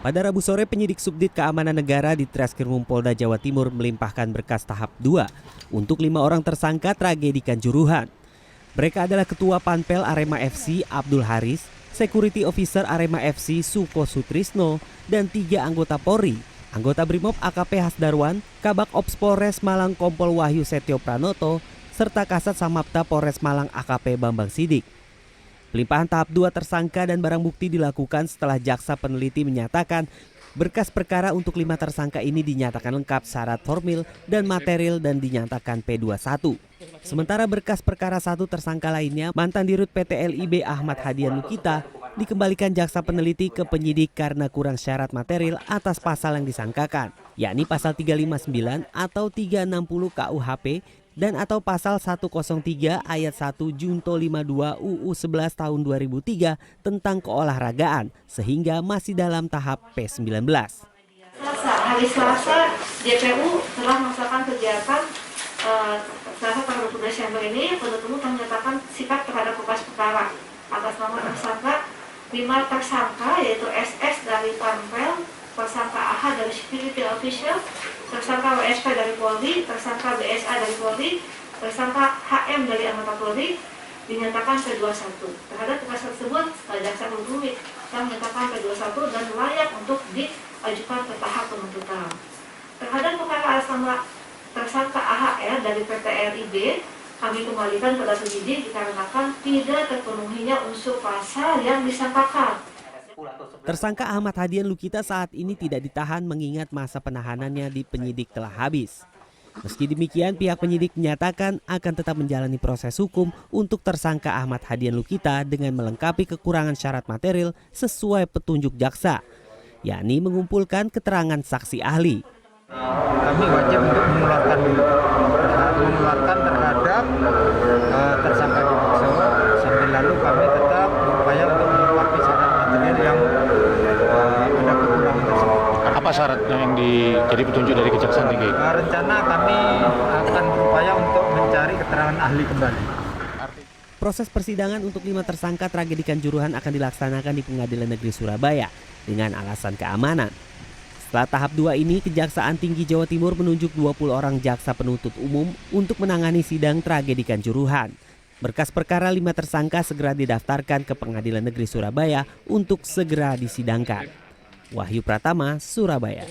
Pada Rabu sore, penyidik Subdit Keamanan Negara di Treskrimum Polda Jawa Timur melimpahkan berkas tahap 2 untuk 5 orang tersangka tragedi Kanjuruhan. Mereka adalah Ketua Panpel Arema FC Abdul Haris, Security Officer Arema FC Suko Sutrisno, dan 3 anggota Polri, anggota Brimob AKP Hasdarwan, Kabak Ops Polres Malang Kompol Wahyu Setio Pranoto, serta Kasat Samapta Polres Malang AKP Bambang Sidik. Pelimpahan tahap 2 tersangka dan barang bukti dilakukan setelah jaksa peneliti menyatakan berkas perkara untuk 5 tersangka ini dinyatakan lengkap syarat formil dan material dan dinyatakan P21. Sementara berkas perkara 1 tersangka lainnya, mantan Dirut PT LIB Ahmad Hadian Lukita, dikembalikan jaksa peneliti ke penyidik karena kurang syarat material atas pasal yang disangkakan, yakni pasal 359 atau 360 KUHP dan atau pasal 103 ayat 1 Junto 52 UU 11 tahun 2003 tentang keolahragaan sehingga masih dalam tahap P19. Hari Selasa, JPU telah melaksanakan kegiatan Selasa tanggal 20 Desember ini penuntut umum menyatakan sikap terhadap berkas perkara atas nama tersangka 5 tersangka yaitu SS dari Panpel, tersangka AH dari Security Official, tersangka WSP dari Polri, tersangka BSA dari Polri, tersangka HM dari anggota Polri dinyatakan P21. Terhadap berkas tersebut, jaksa penuntut yang menyatakan P21 dan layak untuk diajukan ke tahap penuntutan. Terhadap perkara atas nama tersangka AHR dari PT LIB, kami kembalikan kepada penyidik dikarenakan tidak terpenuhinya unsur pasal yang disangkakan. Tersangka Ahmad Hadian Lukita saat ini tidak ditahan mengingat masa penahanannya di penyidik telah habis. Meski demikian, pihak penyidik menyatakan akan tetap menjalani proses hukum untuk tersangka Ahmad Hadian Lukita dengan melengkapi kekurangan syarat material sesuai petunjuk jaksa, yakni mengumpulkan keterangan saksi ahli. Kami wajib untuk mengeluarkan terhadap tersangka dimaksud, sambil lalu kami tetap berupaya untuk melengkapi syarat material yang ada kekurangan tersebut. Apa syaratnya yang jadi petunjuk dari Kejaksaan Tinggi? Rencana kami akan berupaya untuk mencari keterangan ahli kembali. Proses persidangan untuk 5 tersangka tragedi Kanjuruhan akan dilaksanakan di Pengadilan Negeri Surabaya dengan alasan keamanan. Setelah tahap 2 ini, Kejaksaan Tinggi Jawa Timur menunjuk 20 orang jaksa penuntut umum untuk menangani sidang tragedi Kanjuruhan. Berkas perkara 5 tersangka segera didaftarkan ke Pengadilan Negeri Surabaya untuk segera disidangkan. Wahyu Pratama, Surabaya.